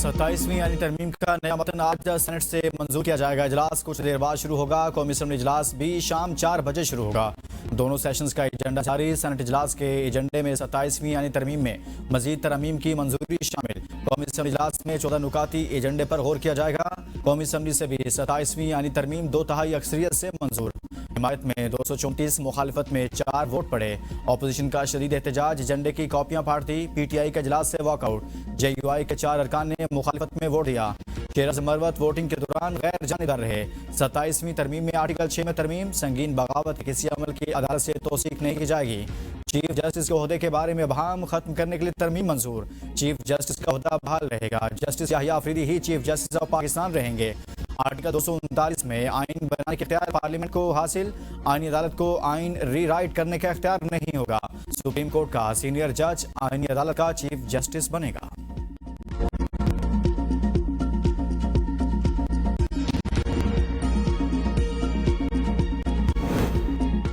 27वीं यानी तरमीम का नया मतन आज सेनेट से मंजूर किया जाएगा। इजलास कुछ देर बाद शुरू होगा। कौमी असम्बली इजलास भी शाम 4 बजे शुरू होगा। दोनों सेशंस का एजेंडा जारी। सेनेट इजलास के एजेंडे में 27वीं यानी तरमीम में मजीद तरमीम की मंजूरी शामिल। कौमी असम्बली इजलास में 14 नुकाती एजेंडे पर गौर किया जाएगा। कौमी असम्बली से भी 27वीं यानी तरमीम 2/3 अक्सरियत से मंजूर। हिमायत में 234, मुखालिफत में 4 वोट पड़े। अपोजिशन का शदीद एहतजाज, एजेंडे की कॉपियां फाड़ दी। PTI के इजलास से वॉकआउट। JUI के 4 अरकान ने मुखालिफत में वोट दिया। शेर मरवत वोटिंग के दौरान गैर जानिबदार रहे। 27वीं तरमीम में आर्टिकल 6 में तरमीम, संगीन बगावत के किसी अमल की अदालत से तौसीक नहीं की जाएगी। चीफ जस्टिस के ओहदे के बारे में बहाम खत्म करने के लिए तरमीम मंजूर। चीफ जस्टिस का ओहदा बहाल रहेगा। जस्टिस याहिया अफरीदी ही चीफ जस्टिस ऑफ पाकिस्तान रहेंगे। आर्टिकल 239 में आइन बनाने के इख्तियार पार्लियामेंट को हासिल। आईनी अदालत को आइन रीराइट करने का इख्तियार नहीं होगा। सुप्रीम कोर्ट का सीनियर जज आईनी अदालत का चीफ जस्टिस बनेगा।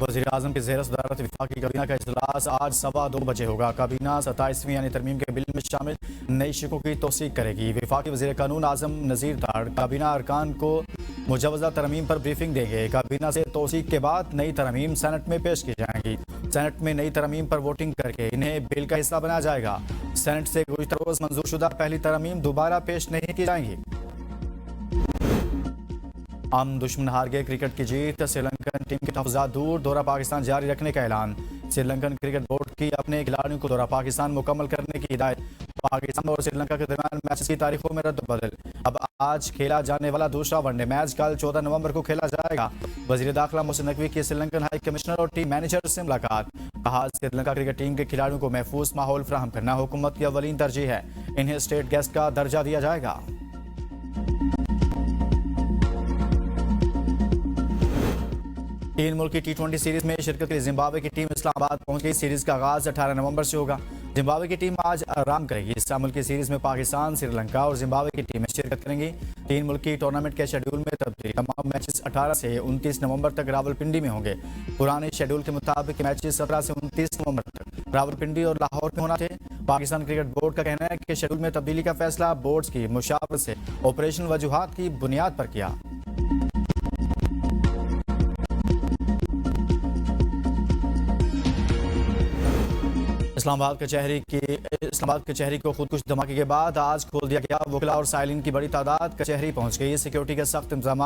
वज़ीर-ए-आज़म की ज़ेर सदारत वफाकी काबीना का इजलास आज 2:15 बजे होगा। काबीना 27वीं यानी तरमीम के बिल में शामिल नई शिकों की तौसीक करेगी। वफाकी वज़ीर कानून आज़म नज़ीर दाड़ काबीना अरकान को मुजवज़ा तरमीम पर ब्रीफिंग देंगे। काबीना से तौसीक के बाद नई तरमीम सेनेट में पेश की जाएंगी। सेनेट में नई तरमीम पर वोटिंग करके इन्हें बिल का हिस्सा बनाया जाएगा। सेनेट से गुज़िश्ता रोज़ मंजूर शुदा पहली तरमीम दोबारा पेश नहीं की जाएंगी। हम दुश्मन हार गए, क्रिकेट की जीत। श्रीलंकन टीम के तहफ़्फ़ुज़ात दूर। दौरा पाकिस्तान जारी रखने का ऐलान। श्रीलंकन क्रिकेट बोर्ड की अपने खिलाड़ियों को दौरा पाकिस्तान मुकम्मल करने की हिदायत। पाकिस्तान और श्रीलंका के दरमियान मैच की तारीखों में रद्द-बदल। अब आज खेला जाने वाला दूसरा वनडे मैच कल 14 नवंबर को खेला जाएगा। वज़ीर दाखिला मोहसिन नकवी की श्रीलंकन हाई कमिश्नर और टीम मैनेजर से मुलाकात। कहा, श्रीलंका क्रिकेट टीम के खिलाड़ियों को महफूज माहौल फराहम करना हुकूमत की अव्वलीन तरजीह है। इन्हें स्टेट गेस्ट का दर्जा दिया जाएगा। तीन मुल्क की T20 सीरीज में शिरकत के लिए जिम्बाब्वे की टीम इस्लामाबाद पहुंच गई। सीरीज का आगाज 18 नवंबर से होगा। जिम्बाब्वे की टीम आज आराम करेगी। इस मुल्क की सीरीज में पाकिस्तान, श्रीलंका और जिम्बाब्वे की टीमें शिरकत करेंगी। तीन मुल्क की टूर्नामेंट के शेड्यूल में तब्दीली। तमाम मैचेस 18 से 29 नवंबर तक रावलपिंडी में होंगे। पुराने शेड्यूल के मुताबिक मैचेस 17 से 29 नवंबर तक रावलपिंडी और लाहौर में होना थे। पाकिस्तान क्रिकेट बोर्ड का कहना है कि शेड्यूल में तब्दीली का फैसला बोर्ड की मुशावरत से ऑपरेशनल वजूहात की बुनियाद पर किया। इस्लामाबाद कचहरी को खुदकुश धमाके के बाद आज खोल दिया गया। वकला और साइलिन की बड़ी तादाद कचहरी पहुंच गई। सिक्योरिटी के सख्त इंतजाम।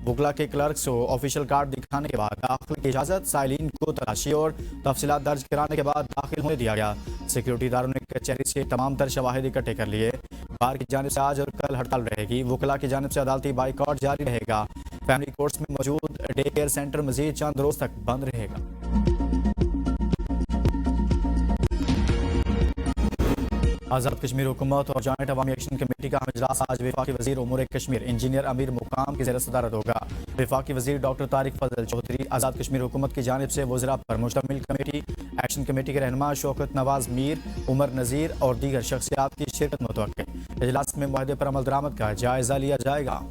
वकला के क्लर्क्स को ऑफिशियल कार्ड दिखाने के बाद दाखिल की इजाजत। साइलिन को तलाशी और तफसीलात दर्ज कराने के बाद दाखिल होने दिया गया। सिक्योरिटी इदारों ने कचहरी से तमाम तर शवाहिद इकट्ठे कर लिए। बार की जानिब से आज और कल हड़ताल रहेगी। वकला की जानिब से अदालती बाइकआउट जारी रहेगा। फैमिली कोर्ट्स में मौजूद डे केयर सेंटर मजीद चंद रोज तक बंद रहेगा। आज़ाद कश्मीर हुकूमत और जॉइंट अवामी एक्शन कमेटी का इजलास आज वफाकी वज़ीर उमूर कश्मीर इंजीनियर अमीर मुकाम की ज़ेर सदारत होगा। वफाकी वज़ीर डॉक्टर तारिक फजल चौधरी, आज़ाद कश्मीर हुकूमत की जानिब से वज़रा पर मुश्तमिल कमेटी, एक्शन कमेटी के रहनुमा शौकत नवाज मीर, उमर नज़ीर और दीगर शख्सियात की शिरकत मुतवक्किल। इजलास में मुआहदे पर अमल दरामद का जायजा लिया जाएगा।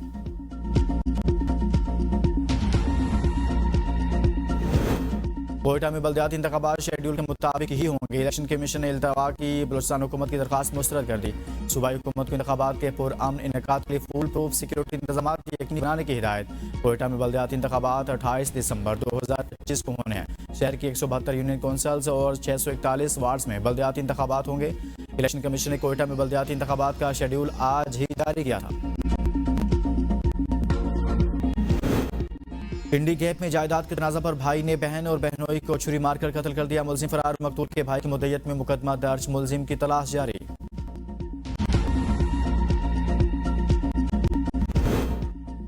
कोयटा में बल्दियाती इंतखाबात शेड्यूल के मुताबिक ही होंगे। इलेक्शन कमीशन ने इल्तवा की बलूचिस्तान हुकूमत की दरख्वास्त मुस्तरद कर दी। सूबाई हुकूमत को इंतखाबात के पुरअमन इनेकाद के लिए फुल प्रूफ सिक्योरिटी इंतजाम यकीनी बनाने की हिदायत। कोयटा में बल्दियाती इंतखाबात 28 दिसंबर 2025 को होने हैं। शहर की 172 यूनियन कौंसल्स और 641 वार्ड्स में बल्दियाती इंतखाबात होंगे। इलेक्शन कमीशन ने कोयटा में बल्दियाती इंतखाबात का शेड्यूल आज ही जारी किया था। पिंडी गैप में जायदाद के तनाज़ा पर भाई ने बहन और बहनोई को छुरी मारकर कत्ल कर दिया। मुलजिम फरार। मकतूल के भाई की मुद्दत में मुकदमा दर्ज। मुलजिम की तलाश जारी।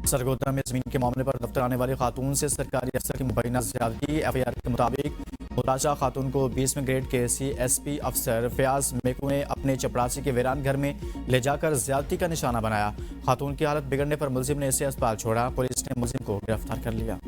सरगोदा में जमीन के मामले पर दफ्तर आने वाली खातून से सरकारी अफसर की मुबैना ज़्यादती। FIR के मुताबिक मुताशा खातून को 20वें ग्रेड के CSP अफसर फयाज मेकू ने अपने चपरासी के वीरान घर में ले जाकर ज्यादती का निशाना बनाया। खातून की हालत बिगड़ने पर मुलजिम ने इसे अस्पताल छोड़ा। पुलिस ने मुलजिम को गिरफ्तार कर लिया।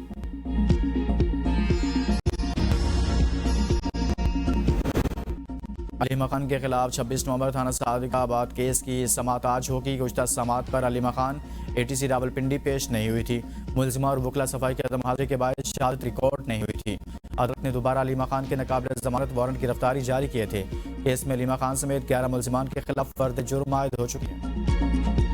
अलीमा खान के खिलाफ 26 नवंबर थाना सादिकाबाद केस की समात आज होगी। गुज़श्ता समात पर अलीमा खान ATC रावलपिंडी पेश नहीं हुई थी। मुलजिमा और वकला सफाई के अदम हाजिरी के बाद शहादत रिकॉर्ड नहीं हुई थी। अदालत ने दोबारा अलीमा खान के नाकाबिल जमानत वारंट गिरफ्तारी जारी किए थे। केस में लीमा खान समेत 11 मुलजिमान के खिलाफ फर्द जुर्म आयद हो चुकी है।